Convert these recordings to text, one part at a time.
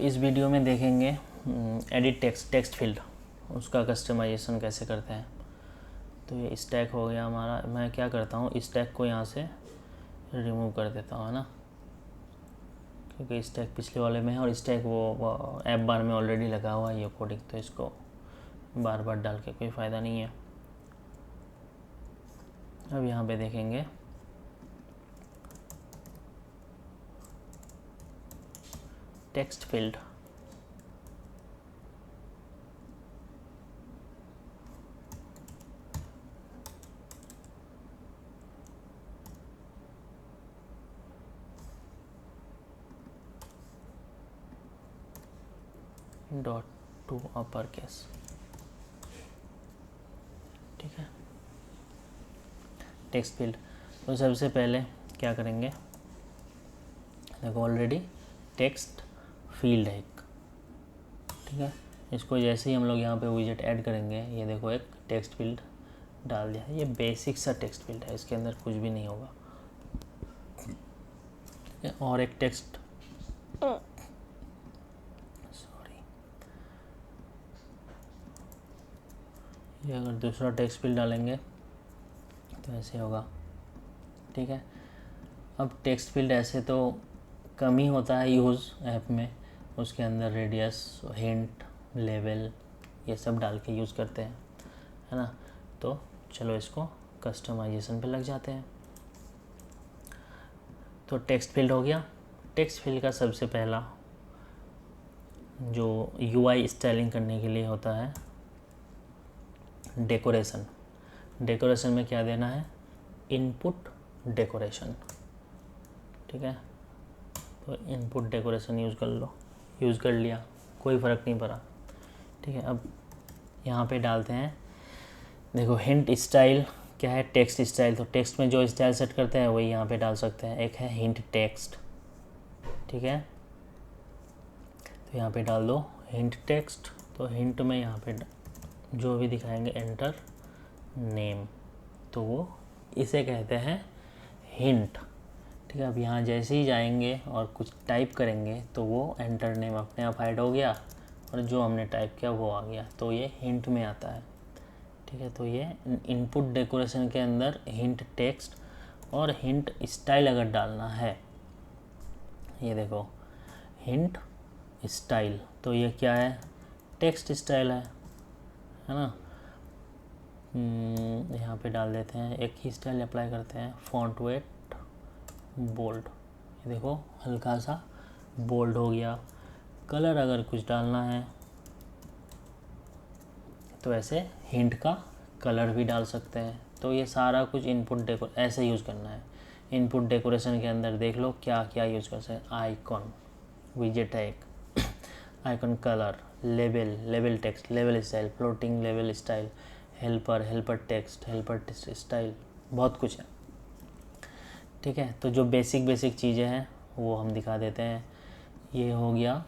इस वीडियो में देखेंगे एडिट टेक्स्ट फील्ड, उसका कस्टमाइजेशन कैसे करते हैं। तो ये स्टैक हो गया हमारा। मैं क्या करता हूँ, स्टैक को यहाँ से रिमूव कर देता हूँ, है ना, क्योंकि स्टैक पिछले वाले में है और स्टैक वो ऐप बार में ऑलरेडी लगा हुआ है ये कोडिंग, तो इसको बार बार डाल के कोई फ़ायदा नहीं है। अब यहाँ पे देखेंगे text field, dot to upper case, ठीक है, टेक्स्ट फील्ड। तो सबसे पहले क्या करेंगे, देखो ऑलरेडी टेक्स्ट फील्ड है एक, ठीक है। इसको जैसे ही हम लोग यहाँ पे विजेट ऐड करेंगे, ये देखो एक टेक्स्ट फील्ड डाल दिया है। ये बेसिक सा टेक्स्ट फील्ड है, इसके अंदर कुछ भी नहीं होगा, ठीक है। और एक टेक्स्ट ये अगर दूसरा टेक्स्ट फील्ड डालेंगे तो ऐसे होगा, ठीक है। अब टेक्स्ट फील्ड ऐसे तो कम ही होता है यूज़ ऐप में, उसके अंदर रेडियस, हिंट, लेवल ये सब डाल के यूज़ करते हैं, है ना। तो चलो इसको कस्टमाइजेशन पे लग जाते हैं। तो टेक्स्ट फील्ड हो गया। टेक्स्ट फील्ड का सबसे पहला जो यूआई स्टाइलिंग करने के लिए होता है डेकोरेशन। डेकोरेशन में क्या देना है, इनपुट डेकोरेशन, ठीक है। तो इनपुट डेकोरेशन यूज़ कर लिया, कोई फ़र्क नहीं पड़ा, ठीक है। अब यहाँ पे डालते हैं, देखो हिंट स्टाइल क्या है, टेक्स्ट स्टाइल। तो टेक्स्ट में जो स्टाइल सेट करते हैं वही यहाँ पे डाल सकते हैं। एक है हिंट टेक्स्ट, ठीक है। तो यहाँ पे डाल दो हिंट टेक्स्ट। तो हिंट में यहाँ पे जो भी दिखाएंगे एंटर नेम, तो वो इसे कहते हैं हिंट, ठीक है। अब यहाँ जैसे ही जाएंगे और कुछ टाइप करेंगे तो वो एंटर नेम अपने आप हाइड हो गया और जो हमने टाइप किया वो आ गया, तो ये हिंट में आता है, ठीक है। तो ये इनपुट डेकोरेशन के अंदर हिंट टेक्स्ट और हिंट स्टाइल अगर डालना है, ये देखो हिंट स्टाइल, तो ये क्या है, टेक्स्ट स्टाइल है ना। यहाँ पे डाल देते हैं, एक ही स्टाइल अप्लाई करते हैं, फॉन्ट वेट बोल्ड, ये देखो हल्का सा बोल्ड हो गया। कलर अगर कुछ डालना है तो ऐसे हिंट का कलर भी डाल सकते हैं। तो ये सारा कुछ इनपुट ऐसे यूज़ करना है। इनपुट डेकोरेशन के अंदर देख लो क्या क्या यूज़ कर सकते हैं, आइकॉन विजेट है एक, icon colour, label text, label style, floating label style, helper text, helper style, बहुत कुछ है, ठीक है। तो जो बेसिक चीज़ें हैं वो हम दिखा देते हैं। ये हो गया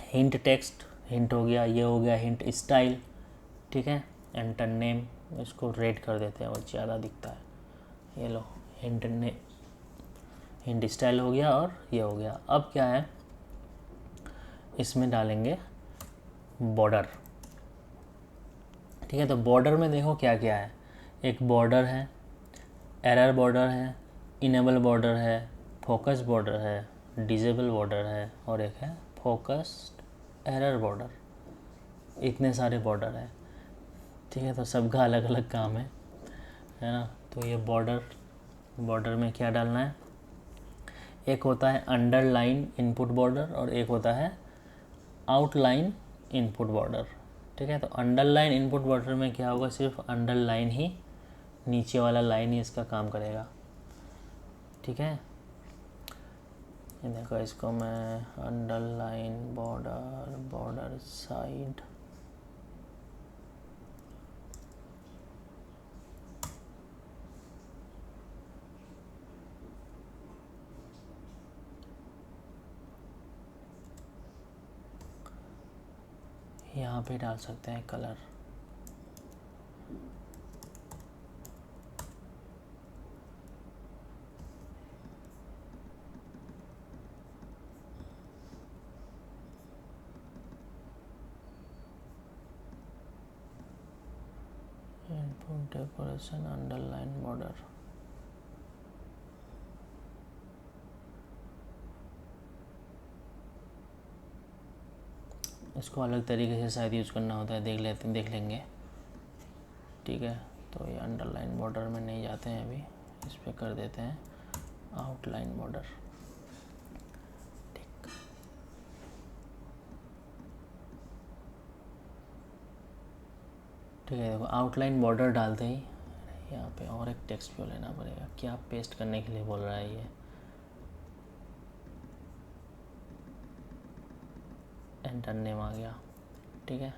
हिंट टेक्स्ट, हिंट हो गया, ये हो गया हिंट स्टाइल, ठीक है। एंटर नेम, इसको रेड कर देते हैं और ज़्यादा दिखता है। ये लो हिंट स्टाइल हो गया और ये हो गया। अब क्या है, इसमें डालेंगे बॉर्डर, ठीक है। तो बॉर्डर में देखो क्या क्या है, एक बॉर्डर है, एरर बॉर्डर है, इनेबल बॉर्डर है, फोकस बॉर्डर है, डिसेबल बॉर्डर है और एक है फोकस्ड एरर बॉर्डर। इतने सारे बॉर्डर हैं, ठीक है। तो सबका अलग अलग काम है ना। तो ये बॉर्डर में क्या डालना है, एक होता है अंडरलाइन इनपुट बॉर्डर और एक होता है आउटलाइन इनपुट बॉर्डर, ठीक है। तो अंडरलाइन इनपुट बॉर्डर में क्या होगा, सिर्फ अंडरलाइन ही, नीचे वाला लाइन ही इसका काम करेगा, ठीक है। ये देखो इसको मैं अंडरलाइन बॉर्डर साइड, यहाँ पे डाल सकते हैं कलर, डेकोरेशन अंडरलाइन बॉर्डर, इसको अलग तरीके से शायद यूज़ करना होता है, देख लेंगे। ठीक है, तो ये अंडरलाइन बॉर्डर में नहीं जाते हैं अभी, इस पर कर देते हैं आउटलाइन बॉर्डर। ठीक है, देखो आउटलाइन बॉर्डर डालते ही यहाँ पे और एक टेक्स्ट व्यू लेना पड़ेगा। क्या पेस्ट करने के लिए बोल रहा है ये, एंटर नेम आ गया। ठीक है,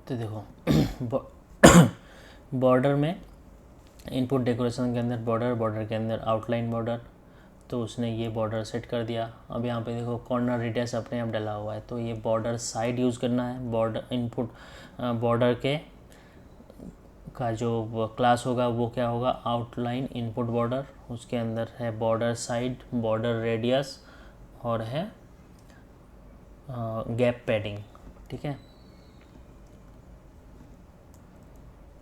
तो देखो बॉर्डर में इनपुट डेकोरेशन के अंदर बॉर्डर के अंदर आउटलाइन बॉर्डर, तो उसने ये बॉर्डर सेट कर दिया। अब यहाँ पे देखो कॉर्नर रेडियस अपने आप डला हुआ है, तो ये बॉर्डर साइड यूज़ करना है। बॉर्डर इनपुट बॉर्डर के का जो क्लास होगा वो क्या होगा, आउटलाइन इनपुट बॉर्डर, उसके अंदर है बॉर्डर साइड, बॉर्डर रेडियस और है गैप पैडिंग। ठीक है,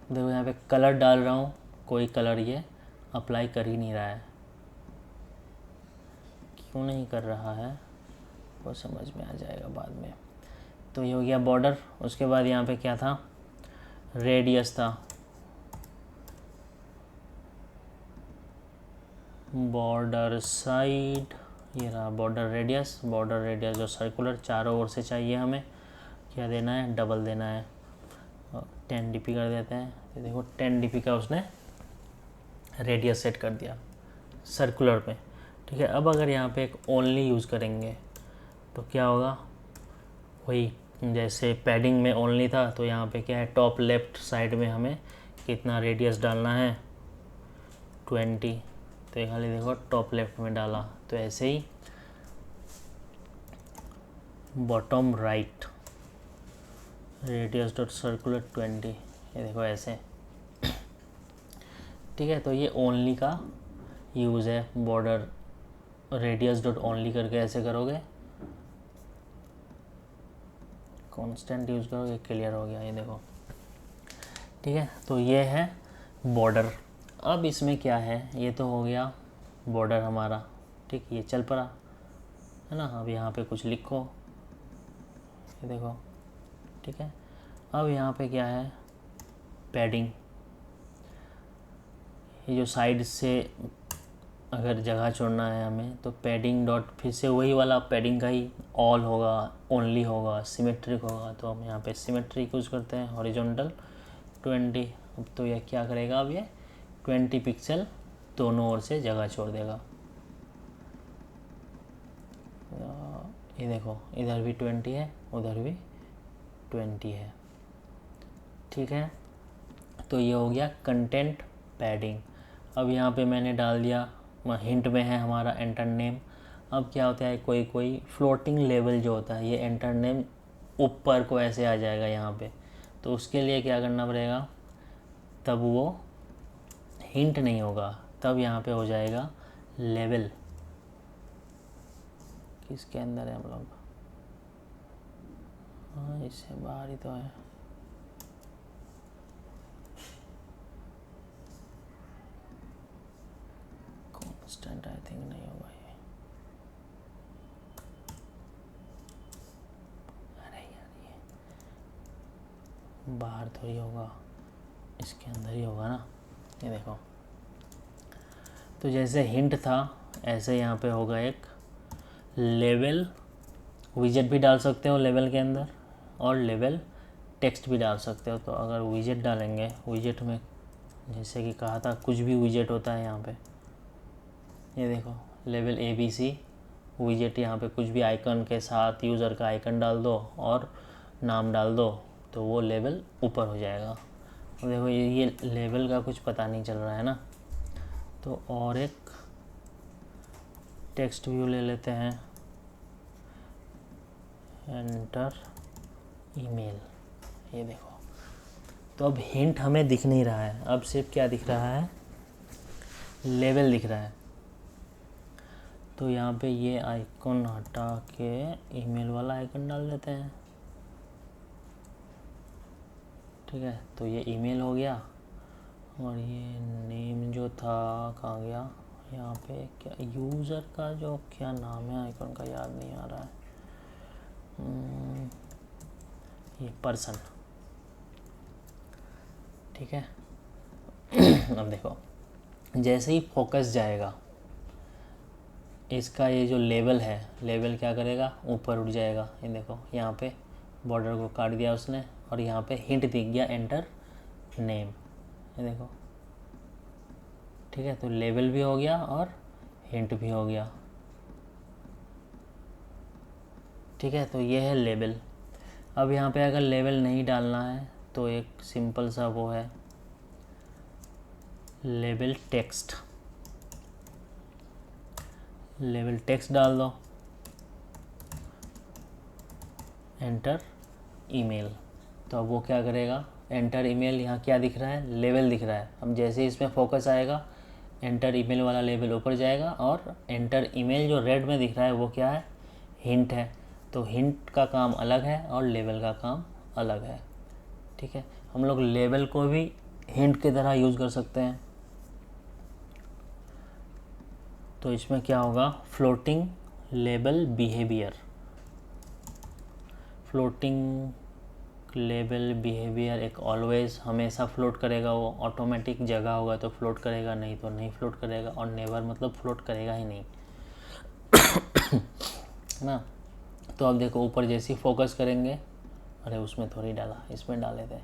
देखो यहाँ पे कलर डाल रहा हूँ, कोई कलर ये अप्लाई कर ही नहीं रहा है। क्यों नहीं कर रहा है वो समझ में आ जाएगा बाद में। तो ये हो गया बॉर्डर। उसके बाद यहाँ पे क्या था, रेडियस था, बॉर्डर साइड, ये रहा बॉर्डर रेडियस। बॉर्डर रेडियस जो सर्कुलर चारों ओर से चाहिए, हमें क्या देना है, डबल देना है। 10 dp कर देते हैं। तो देखो 10 dp का उसने रेडियस सेट कर दिया सर्कुलर पे। ठीक है, अब अगर यहाँ पे एक ओनली यूज़ करेंगे तो क्या होगा, वही जैसे पैडिंग में ओनली था, तो यहाँ पे क्या है, टॉप लेफ्ट साइड में हमें कितना रेडियस डालना है, 20। तो ये खाली देखो टॉप लेफ्ट में डाला। तो ऐसे ही bottom right radius dot circular 20, ये देखो ऐसे। ठीक है, तो ये ओनली का यूज़ है। बॉर्डर रेडियस डॉट ओनली करके ऐसे करोगे, कांस्टेंट यूज़ करोगे, क्लियर हो गया ये देखो। ठीक है, तो ये है बॉर्डर। अब इसमें क्या है, ये तो हो गया बॉर्डर हमारा। ठीक, ये चल पड़ा है ना। अब यहाँ पे कुछ लिखो, ये देखो। ठीक है, अब यहाँ पे क्या है, पैडिंग। ये जो साइड से अगर जगह छोड़ना है हमें, तो पैडिंग डॉट फिर से वही वाला पैडिंग का ही ऑल होगा, ओनली होगा, सिमेट्रिक होगा। तो हम यहाँ पे सिमेट्रिक यूज़ करते हैं, हॉरिजॉन्टल 20। अब तो यह क्या करेगा, अब ये 20 पिक्सल दोनों ओर से जगह छोड़ देगा। ये देखो इधर भी 20 है, उधर भी 20 है। ठीक है, तो ये हो गया कंटेंट पैडिंग। अब यहाँ पे मैंने डाल दिया, हिंट में है हमारा एंटर नेम। अब क्या होता है, कोई कोई फ्लोटिंग लेवल जो होता है, ये एंटर नेम ऊपर को ऐसे आ जाएगा यहाँ पे। तो उसके लिए क्या करना पड़ेगा, तब वो हिंट नहीं होगा, तब यहाँ पे हो जाएगा लेवल। किसके अंदर है हम लोग, हाँ इससे बाहर ही तो है। कांस्टेंट आई थिंक नहीं होगा ये, अरे यार ये बाहर तो ही होगा, इसके अंदर ही होगा ना। ये देखो, तो जैसे हिंट था ऐसे यहाँ पे होगा एक लेवल। विजेट भी डाल सकते हो लेवल के अंदर, और लेवल टेक्स्ट भी डाल सकते हो। तो अगर विजेट डालेंगे, विजेट में जैसे कि कहा था कुछ भी विजेट होता है यहाँ पे, ये देखो लेवल ABC विजेट। यहाँ पे कुछ भी आइकन के साथ यूज़र का आइकन डाल दो और नाम डाल दो, तो वो लेवल ऊपर हो जाएगा। तो देखो ये लेवल का कुछ पता नहीं चल रहा है ना। तो और एक टेक्स्ट व्यू ले लेते हैं, एंटर ईमेल। ये देखो, तो अब हिंट हमें दिख नहीं रहा है, अब सिर्फ क्या दिख रहा है, लेवल दिख रहा है। तो यहाँ पे ये आइकन हटा के ईमेल वाला आइकन डाल देते हैं। ठीक है, तो ये ईमेल हो गया और ये नेम जो था कहाँ गया, यहाँ पे क्या यूज़र का जो क्या नाम है आइकॉन का याद नहीं आ रहा है, ये पर्सन। ठीक है अब देखो जैसे ही फोकस जाएगा इसका ये जो लेवल है, लेवल क्या करेगा, ऊपर उठ जाएगा। ये देखो यहाँ पे बॉर्डर को काट दिया उसने और यहाँ पे हिंट दिख गया एंटर नेम। ये देखो ठीक है, तो लेवल भी हो गया और हिंट भी हो गया। ठीक है, तो ये है लेवल। अब यहाँ पे अगर लेवल नहीं डालना है तो एक सिंपल सा वो है लेवल टेक्स्ट, लेवल टेक्स्ट डाल दो, एंटर ईमेल। तो अब वो क्या करेगा, एंटर ईमेल, यहाँ क्या दिख रहा है, लेवल दिख रहा है। अब जैसे ही इसमें फोकस आएगा एंटर ईमेल वाला लेवल ऊपर जाएगा और एंटर ईमेल जो रेड में दिख रहा है वो क्या है, हिंट है। तो हिंट का काम अलग है और लेवल का काम अलग है। ठीक है, हम लोग लेवल को भी हिंट की तरह यूज़ कर सकते हैं। तो इसमें क्या होगा, floating label behaviour, floating label behaviour एक ऑलवेज हमेशा फ्लोट करेगा, वो ऑटोमेटिक जगह होगा तो फ्लोट करेगा, नहीं तो नहीं फ्लोट करेगा, और नेवर मतलब फ्लोट करेगा ही नहीं है ना। तो अब देखो ऊपर जैसे ही फोकस करेंगे, अरे उसमें थोड़ी डाला, इसमें डाले थे,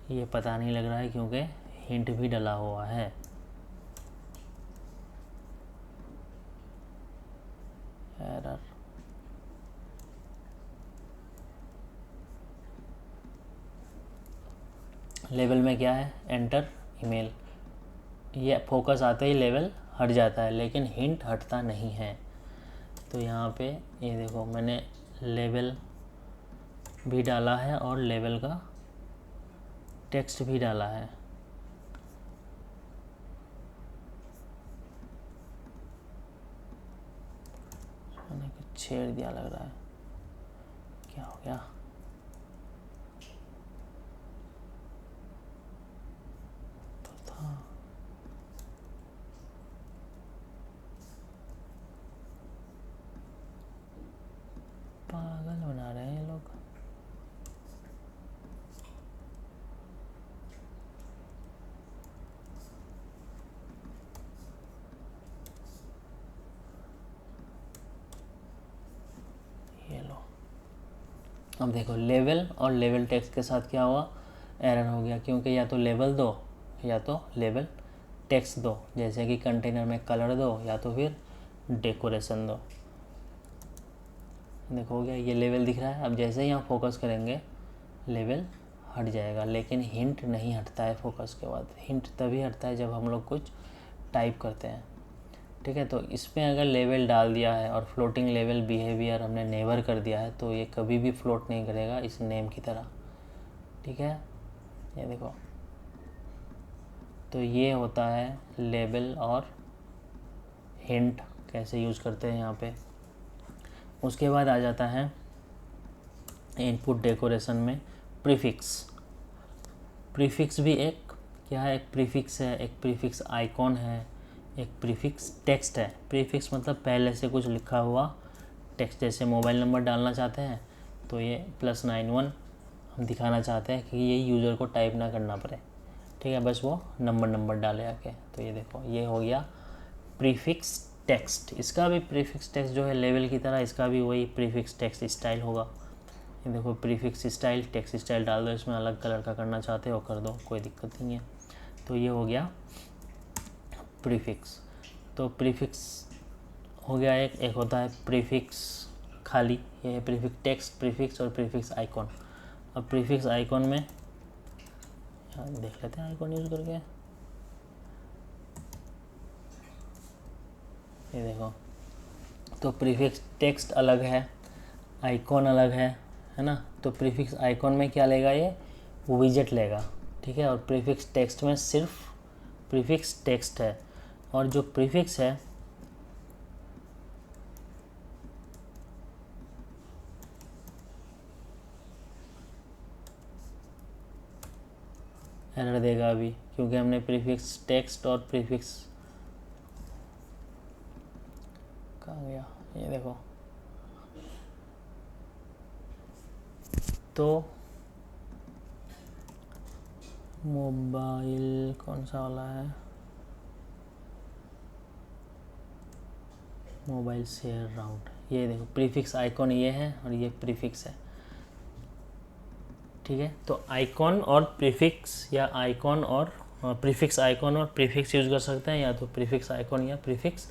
ये पता नहीं लग रहा है क्योंकि हिंट भी डला हुआ है। एरर, लेवल में क्या है, एंटर ईमेल, ये फोकस आते ही लेवल हट जाता है लेकिन हिंट हटता नहीं है। तो यहाँ पे ये देखो मैंने लेवल भी डाला है और लेवल का टेक्स्ट भी डाला है। मैंने कुछ छेड़ दिया लग रहा है, क्या हो गया, तो था पागल बना रहे हैं लोग। ये लो, अब देखो लेवल और लेवल टेक्स्ट के साथ क्या हुआ, एरर हो गया, क्योंकि या तो लेवल दो या तो लेवल टेक्स्ट दो, जैसे कि कंटेनर में कलर दो या तो फिर डेकोरेशन दो। देखो हो गया, ये लेवल दिख रहा है। अब जैसे ही यहाँ फोकस करेंगे लेवल हट जाएगा, लेकिन हिंट नहीं हटता है फोकस के बाद। हिंट तभी हटता है जब हम लोग कुछ टाइप करते हैं। ठीक है, तो इसमें अगर लेवल डाल दिया है और फ्लोटिंग लेवल बिहेवियर हमने नेवर कर दिया है तो ये कभी भी फ्लोट नहीं करेगा इस नेम की तरह। ठीक है, ये देखो, तो ये होता है लेबल और हिंट कैसे यूज़ करते हैं यहाँ पे। उसके बाद आ जाता है इनपुट डेकोरेशन में प्रीफिक्स। प्रीफिक्स भी एक क्या है, एक प्रीफिक्स है, एक प्रीफिक्स आइकॉन है, एक प्रीफिक्स टेक्स्ट है। प्रीफिक्स मतलब पहले से कुछ लिखा हुआ टेक्स्ट, जैसे मोबाइल नंबर डालना चाहते हैं तो ये +91 हम दिखाना चाहते हैं कि ये यूज़र को टाइप ना करना पड़े। ठीक है, बस वो नंबर डाले आके। तो ये देखो ये हो गया प्रीफिक्स टेक्स्ट। इसका भी प्रीफिक्स टेक्स्ट जो है लेवल की तरह, इसका भी वही प्रीफिक्स टेक्स्ट स्टाइल होगा। ये देखो प्रीफिक्स स्टाइल, टेक्स्ट स्टाइल डाल दो, इसमें अलग कलर का करना चाहते हो कर दो, कोई दिक्कत नहीं है। तो ये हो गया प्रीफिक्स। तो प्रीफिक्स हो गया एक होता है प्रीफिक्स खाली, ये है प्रीफिक्स टेक्स्ट, प्रीफिक्स और प्रीफिक्स आइकॉन। अब प्रीफिक्स आइकॉन में देख लेते हैं आइकॉन यूज़ करके। ये देखो, तो प्रीफिक्स टेक्स्ट अलग है, आइकॉन अलग है ना। तो प्रीफिक्स आइकॉन में क्या लेगा, ये विजेट लेगा। ठीक है, और प्रीफिक्स टेक्स्ट में सिर्फ प्रीफिक्स टेक्स्ट है, और जो प्रीफिक्स है एरर देगा अभी, क्योंकि हमने प्रीफिक्स टेक्स्ट और प्रीफिक्स कहाँ गया, ये देखो। तो मोबाइल कौन सा वाला है, मोबाइल शेयर राउट, ये देखो प्रीफिक्स आइकॉन ये है और ये प्रीफिक्स है, ठीक है। तो आइकॉन और प्रीफिक्स या आइकॉन और प्रीफिक्स आइकॉन और प्रीफिक्स यूज़ कर सकते हैं, या तो प्रीफिक्स आइकॉन या प्रीफिक्स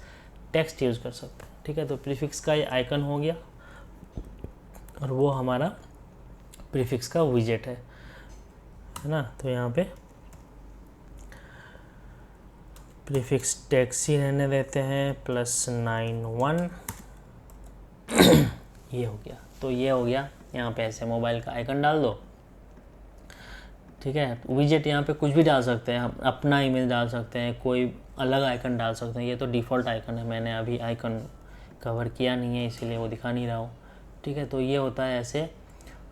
टेक्स्ट यूज़ कर सकते हैं, ठीक है। तो प्रीफिक्स का ये आइकन हो गया और वो हमारा प्रीफिक्स का विजेट है ना। तो यहाँ पे प्रीफिक्स टेक्स्ट ही रहने देते हैं +91 ये हो गया। तो ये हो गया, यहाँ पे ऐसे मोबाइल का आइकन डाल दो, ठीक है। विजेट यहाँ पे कुछ भी डाल सकते हैं, हम अपना इमेज डाल सकते हैं, कोई अलग आइकन डाल सकते हैं। ये तो डिफ़ॉल्ट आइकन है, मैंने अभी आइकन कवर किया नहीं है इसीलिए वो दिखा नहीं रहा हूँ, ठीक है। तो ये होता है ऐसे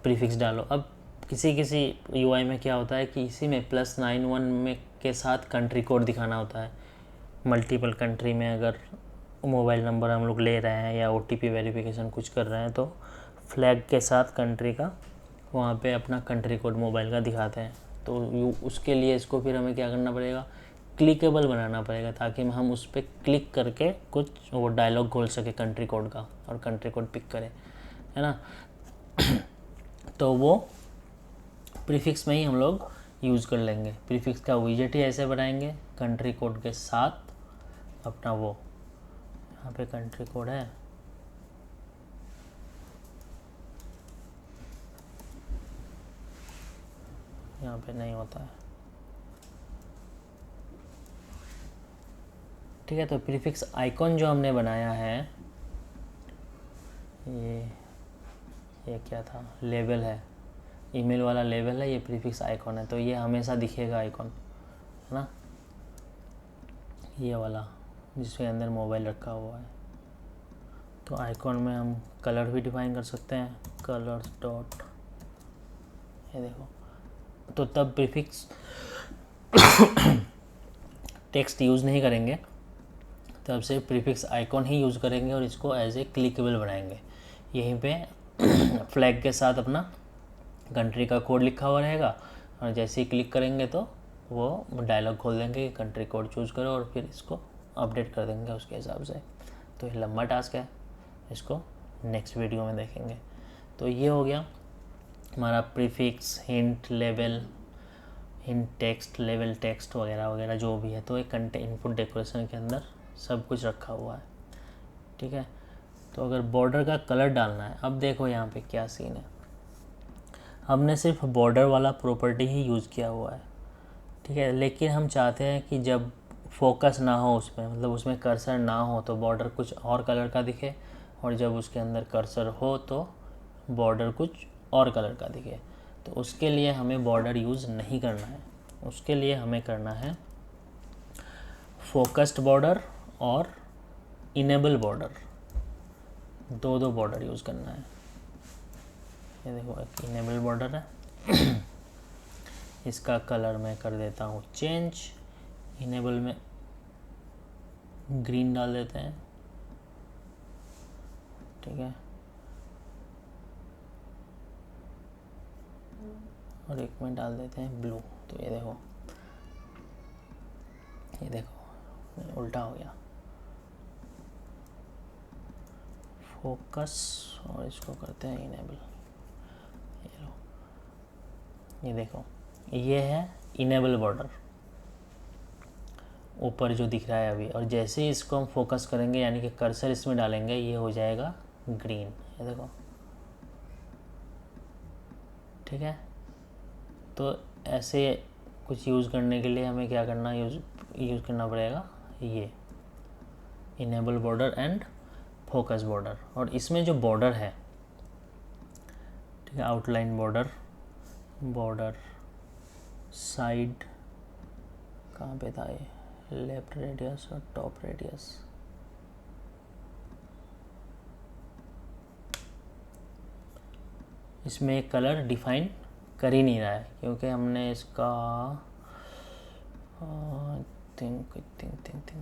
प्रीफिक्स डालो। अब किसी किसी यूआई में क्या होता है कि इसी में +91 में के साथ कंट्री कोड दिखाना होता है। मल्टीपल कंट्री में अगर मोबाइल नंबर हम लोग ले रहे हैं या OTP वेरिफिकेशन कुछ कर रहे हैं तो फ्लैग के साथ कंट्री का वहाँ पे अपना कंट्री कोड मोबाइल का दिखाते हैं। तो उसके लिए इसको फिर हमें क्या करना पड़ेगा, क्लिकेबल बनाना पड़ेगा, ताकि हम उस पर क्लिक करके कुछ वो डायलॉग खोल सके कंट्री कोड का और कंट्री कोड पिक करे, है ना। तो वो प्रीफिक्स में ही हम लोग यूज़ कर लेंगे। प्रीफिक्स का विजेट ही ऐसे बनाएंगे कंट्री कोड के साथ अपना वो, यहाँ पे कंट्री कोड है, यहाँ पे नहीं होता है, ठीक है। तो प्रीफिक्स आइकॉन जो हमने बनाया है, ये क्या था, लेबल है, ईमेल वाला लेबल है, ये प्रीफिक्स आइकॉन है। तो ये हमेशा दिखेगा आइकॉन, है ना, ये वाला जिसके अंदर मोबाइल रखा हुआ है। तो आइकॉन में हम कलर भी डिफाइन कर सकते हैं, कलर्स डॉट, ये देखो। तो तब प्रीफिक्स टेक्स्ट यूज़ नहीं करेंगे, तब से प्रीफिक्स आइकॉन ही यूज़ करेंगे और इसको एज ए क्लिकेबल बनाएंगे। यहीं पे फ्लैग के साथ अपना कंट्री का कोड लिखा हुआ रहेगा और जैसे ही क्लिक करेंगे तो वो डायलॉग खोल देंगे कि कंट्री कोड चूज़ करो और फिर इसको अपडेट कर देंगे उसके हिसाब से। तो ये लंबा टास्क है, इसको नेक्स्ट वीडियो में देखेंगे। तो ये हो गया हमारा prefix, hint, level, hint text, level text वगैरह वगैरह जो भी है। तो एक इनपुट डेकोरेशन के अंदर सब कुछ रखा हुआ है, ठीक है। तो अगर बॉर्डर का कलर डालना है, अब देखो यहाँ पे क्या सीन है, हमने सिर्फ बॉर्डर वाला प्रॉपर्टी ही यूज़ किया हुआ है, ठीक है। लेकिन हम चाहते हैं कि जब फोकस ना हो उसमें, मतलब उसमें कर्सर ना हो, तो बॉर्डर कुछ और कलर का दिखे, और जब उसके अंदर कर्सर हो तो बॉर्डर कुछ और कलर का दिखे। तो उसके लिए हमें बॉर्डर यूज़ नहीं करना है, उसके लिए हमें करना है फोकस्ड बॉर्डर और इनेबल बॉर्डर, दो बॉर्डर यूज़ करना है। ये देखो एक इनेबल बॉर्डर है इसका कलर मैं कर देता हूँ चेंज, इनेबल में ग्रीन डाल देते हैं, ठीक है। और एक में डाल देते हैं ब्लू। तो ये देखो, ये देखो उल्टा हो गया, फोकस और इसको करते हैं इनेबल। ये लो, ये देखो, ये है इनेबल बॉर्डर ऊपर जो दिख रहा है अभी, और जैसे ही इसको हम फोकस करेंगे यानी कि कर्सर इसमें डालेंगे, ये हो जाएगा ग्रीन, ये देखो, ठीक है। तो ऐसे कुछ यूज़ करने के लिए हमें क्या करना, यूज़ करना पड़ेगा ये enable border and focus border. और इसमें जो बॉर्डर है, ठीक है, आउटलाइन बॉर्डर, बॉर्डर साइड कहाँ पे था ये, लेफ्ट रेडियस और टॉप रेडियस, इसमें कलर डिफाइन कर ही नहीं रहा है क्योंकि हमने इसका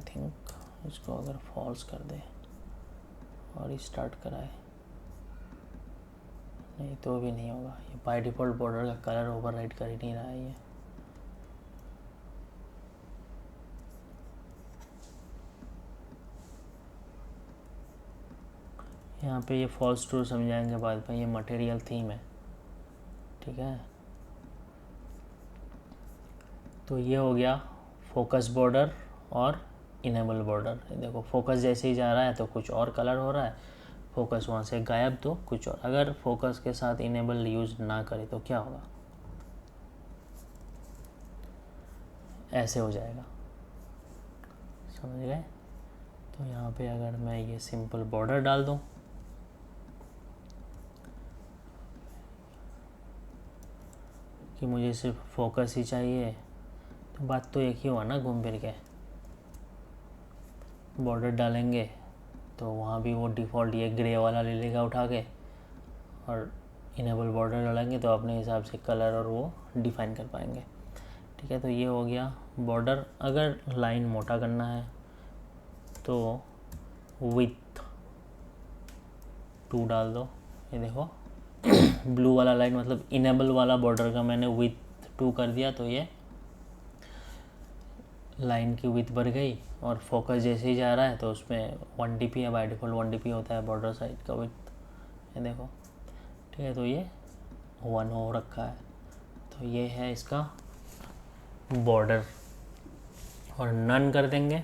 थिंक इसको अगर फॉल्स कर दे और स्टार्ट कराए, नहीं तो भी नहीं होगा। ये बाय डिफ़ॉल्ट बॉर्डर का कलर ओवरराइड कर ही नहीं रहा है ये। यहाँ पे ये फॉल्स ट्रू समझाएंगे बाद में, ये मटेरियल थीम है, ठीक है। तो ये हो गया फोकस बॉर्डर और इनेबल बॉर्डर। देखो फोकस जैसे ही जा रहा है तो कुछ और कलर हो रहा है, फोकस वहाँ से गायब तो कुछ और। अगर फोकस के साथ इनेबल यूज ना करे तो क्या होगा, ऐसे हो जाएगा, समझ गए। तो यहाँ पे अगर मैं ये सिंपल बॉर्डर डाल दूँ, कि मुझे सिर्फ फोकस ही चाहिए, तो बात तो एक ही हुआ ना घूम फिर के। बॉर्डर डालेंगे तो वहाँ भी वो डिफ़ॉल्ट ये ग्रे वाला ले लेगा उठा के, और इनेबल बॉर्डर डालेंगे तो अपने हिसाब से कलर और वो डिफ़ाइन कर पाएंगे, ठीक है। तो ये हो गया बॉर्डर। अगर लाइन मोटा करना है तो विथ 2 डाल दो। ये देखो ब्लू वाला लाइन मतलब इनेबल वाला बॉर्डर का मैंने विथ 2 कर दिया, तो ये लाइन की विथ बढ़ गई। और फोकस जैसे ही जा रहा है तो उसमें 1 dp है, बाय डिफ़ॉल्ट 1 dp होता है बॉर्डर साइड का विथ, ये देखो, ठीक है। तो ये 1 हो रखा है। तो ये है इसका बॉर्डर। और नन कर देंगे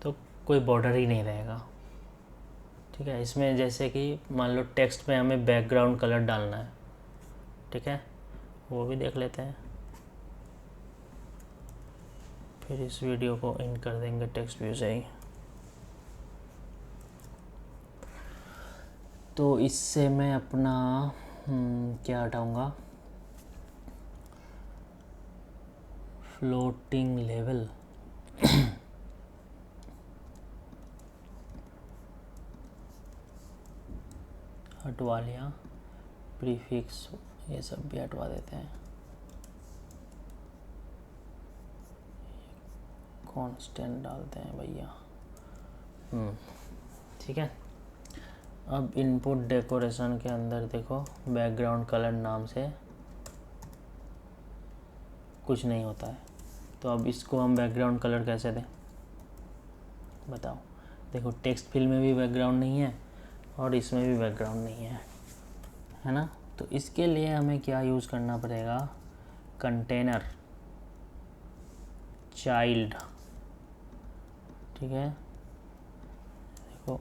तो कोई बॉर्डर ही नहीं रहेगा, ठीक है। इसमें जैसे कि मान लो टेक्स्ट में हमें बैकग्राउंड कलर डालना है, ठीक है, वो भी देख लेते हैं। फिर इस वीडियो को इन कर देंगे टेक्स्ट व्यू से ही। तो इससे मैं अपना क्या हटाऊँगा, फ्लोटिंग लेवल हटवा लिया, प्रीफिक्स ये सब भी हटवा देते हैं, कांस्टेंट डालते हैं भैया, ठीक है। अब इनपुट डेकोरेशन के अंदर देखो बैकग्राउंड कलर नाम से कुछ नहीं होता है। तो अब इसको हम बैकग्राउंड कलर कैसे दें बताओ। देखो टेक्स्ट फील्ड में भी बैकग्राउंड नहीं है और इसमें भी बैकग्राउंड नहीं है ना। तो इसके लिए हमें क्या यूज़ करना पड़ेगा, कंटेनर चाइल्ड, ठीक है। देखो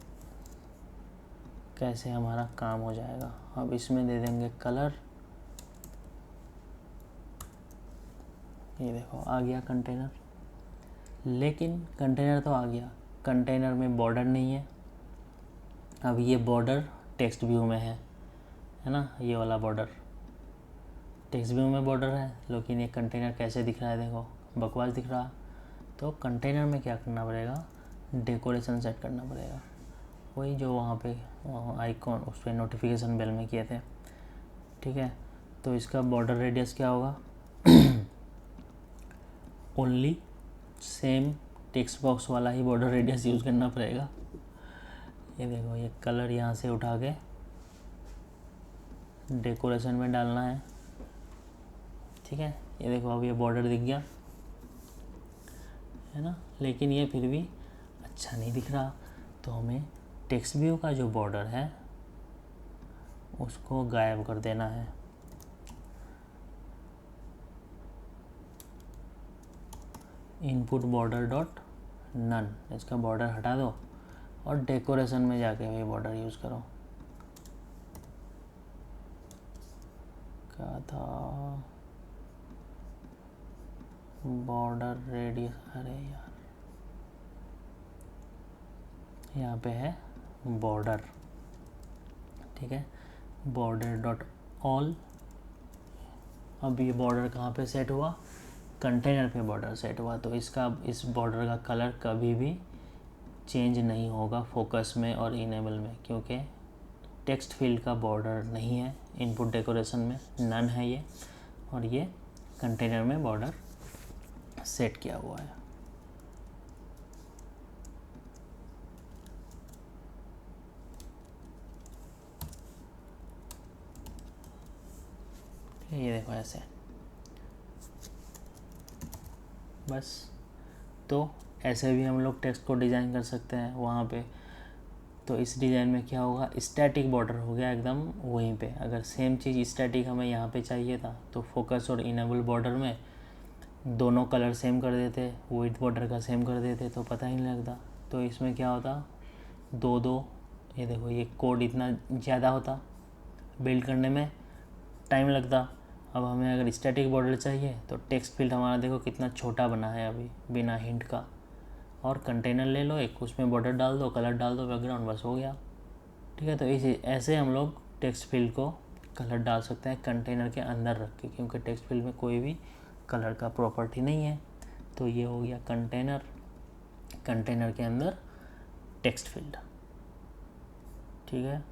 कैसे हमारा काम हो जाएगा। अब इसमें दे देंगे कलर, ये देखो आ गया कंटेनर। लेकिन कंटेनर तो आ गया, कंटेनर में बॉर्डर नहीं है। अब ये बॉर्डर टेक्स्ट व्यू में है ना, ये वाला बॉर्डर टेक्स्ट व्यू में बॉर्डर है, लेकिन ये कंटेनर कैसे दिख रहा है, देखो बकवास दिख रहा। तो कंटेनर में क्या करना पड़ेगा, डेकोरेशन सेट करना पड़ेगा, वही जो वहाँ पे आइकॉन उस पर नोटिफिकेशन बेल में किए थे, ठीक है। तो इसका बॉर्डर रेडियस क्या होगा, ओनली सेम टेक्स्ट बॉक्स वाला ही बॉर्डर रेडियस यूज़ करना पड़ेगा। ये देखो ये कलर यहाँ से उठा के डेकोरेशन में डालना है, ठीक है। ये देखो अब ये बॉर्डर दिख गया है ना, लेकिन ये फिर भी अच्छा नहीं दिख रहा। तो हमें टेक्स्ट व्यू का जो बॉर्डर है उसको गायब कर देना है। इनपुट बॉर्डर डॉट नन, इसका बॉर्डर हटा दो और डेकोरेशन में जाके वही बॉर्डर यूज़ करो। क्या था, बॉर्डर रेडियस, अरे यार यहाँ पे है बॉर्डर, ठीक है। बॉर्डर डॉट ऑल, अब ये बॉर्डर कहाँ पे सेट हुआ, कंटेनर पे बॉर्डर सेट हुआ। तो इसका इस बॉर्डर का कलर कभी भी चेंज नहीं होगा फोकस में और इनेबल में, क्योंकि टेक्स्ट फील्ड का बॉर्डर नहीं है इनपुट डेकोरेशन में, नन है ये, और ये कंटेनर में बॉर्डर सेट किया हुआ है। ये देखो ऐसे, बस। तो ऐसे भी हम लोग टेक्स्ट को डिज़ाइन कर सकते हैं वहाँ पे। तो इस डिज़ाइन में क्या होगा, स्टैटिक बॉर्डर हो गया एकदम वहीं पे। अगर सेम चीज़ स्टैटिक हमें यहाँ पे चाहिए था तो फोकस और इनेबल बॉर्डर में दोनों कलर सेम कर देते, विड्थ बॉर्डर का सेम कर देते तो पता ही नहीं लगता। तो इसमें क्या होता, दो दो, ये देखो ये कोड इतना ज़्यादा होता, बिल्ड करने में टाइम लगता। अब हमें अगर स्टैटिक बॉर्डर चाहिए तो टेक्स्ट फील्ड हमारा देखो कितना छोटा बना है अभी बिना हिंट का। और कंटेनर ले लो एक, उसमें बॉर्डर डाल दो, कलर डाल दो, बैकग्राउंड, बस हो गया। ठीक है, तो इसी ऐसे हम लोग टेक्स्ट फील्ड को कलर डाल सकते हैं कंटेनर के अंदर रख के, क्योंकि टेक्स्ट फील्ड में कोई भी कलर का प्रॉपर्टी नहीं है। तो ये हो गया कंटेनर, कंटेनर के अंदर टेक्स्ट फील्ड। ठीक है।